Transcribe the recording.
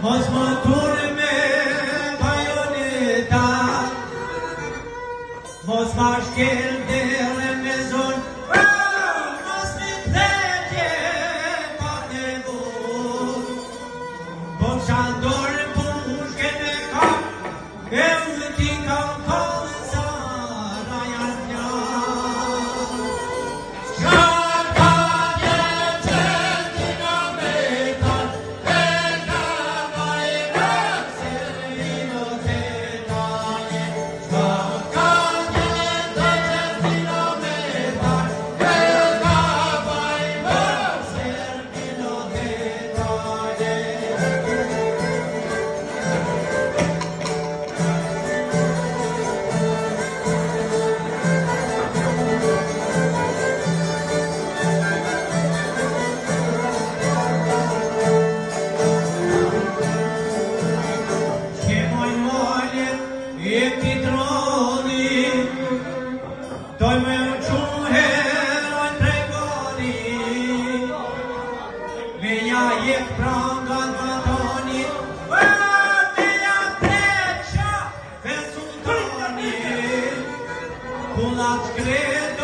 Mos më turë me bajoneta, mos ma shkel dhere me zonë, mos mi tregje pa nevoj. Po shandorë pushke me kam, e unë ti kam kohë sa rajan nja. E ti troni, doj me u quhe, oj tregoni, me ja jek prangan vëtoni, me ja preqa, ve sultani, kullat shkret